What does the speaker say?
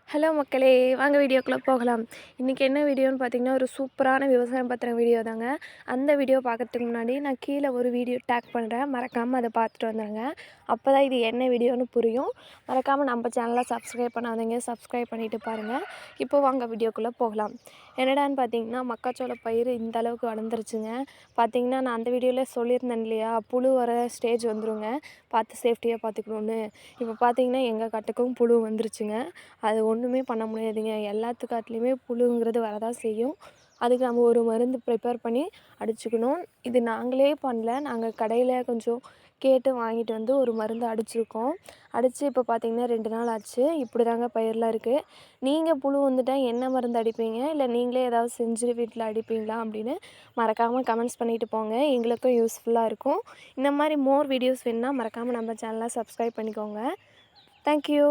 Hello மக்களே, வாங்க வீடியோக்குள்ளே போகலாம். இன்றைக்கி என்ன வீடியோன்னு பார்த்தீங்கன்னா, ஒரு சூப்பரான விவசாயம் பற்றின வீடியோ தாங்க. அந்த வீடியோ பார்க்கறதுக்கு முன்னாடி நான் கீழே ஒரு வீடியோ டேக் பண்ணுறேன். மறக்காமல் அதை பார்த்துட்டு வந்துடுங்க. அப்போ தான் இது என்ன வீடியோன்னு புரியும். மறக்காமல் நம்ம சேனலை சப்ஸ்கிரைப் பண்ணாதீங்க, சப்ஸ்கிரைப் பண்ணிவிட்டு பாருங்கள். இப்போ வாங்க வீடியோக்குள்ளே போகலாம். என்னடான்னு பார்த்தீங்கன்னா, மக்காச்சோள பயிர் இந்த அளவுக்கு வளர்ந்துருச்சுங்க. பார்த்தீங்கன்னா, நான் அந்த வீடியோவில் சொல்லியிருந்தேன் இல்லையா, புழு வர ஸ்டேஜ் வந்துருங்க, பார்த்து சேஃப்டியாக பார்த்துக்கணுன்னு. இப்போ பார்த்தீங்கன்னா, எங்கள் கட்டுக்கும் புழு வந்துருச்சுங்க. அது ஒன்றுமே பண்ண முடியாதுங்க. எல்லாத்துக்காட்டிலையுமே புழுங்கிறது வரதான் செய்யும். அதுக்கு நம்ம ஒரு மருந்து ப்ரிப்பேர் பண்ணி அடிச்சுக்கணும். இது நாங்களே பண்ணல. நாங்கள் கடையில் கொஞ்சம் கேட்டு வாங்கிட்டு வந்து ஒரு மருந்து அடிச்சிருக்கோம். அடித்து இப்போ பார்த்திங்கன்னா 2 நாள் ஆச்சு. இப்படி தாங்க பயிரெலாம் இருக்குது. நீங்கள் புழு வந்துட்டால் என்ன மருந்து அடிப்பீங்க? இல்லை நீங்களே ஏதாவது செஞ்சு வீட்டில் அடிப்பீங்களா? அப்படின்னு மறக்காமல் கமெண்ட்ஸ் பண்ணிவிட்டு போங்க. எங்களுக்கும் யூஸ்ஃபுல்லாக இருக்கும். இந்த மாதிரி மோர் வீடியோஸ் வேணுன்னா மறக்காமல் நம்ம சேனலை சப்ஸ்கிரைப் பண்ணிக்கோங்க. தேங்க்யூ.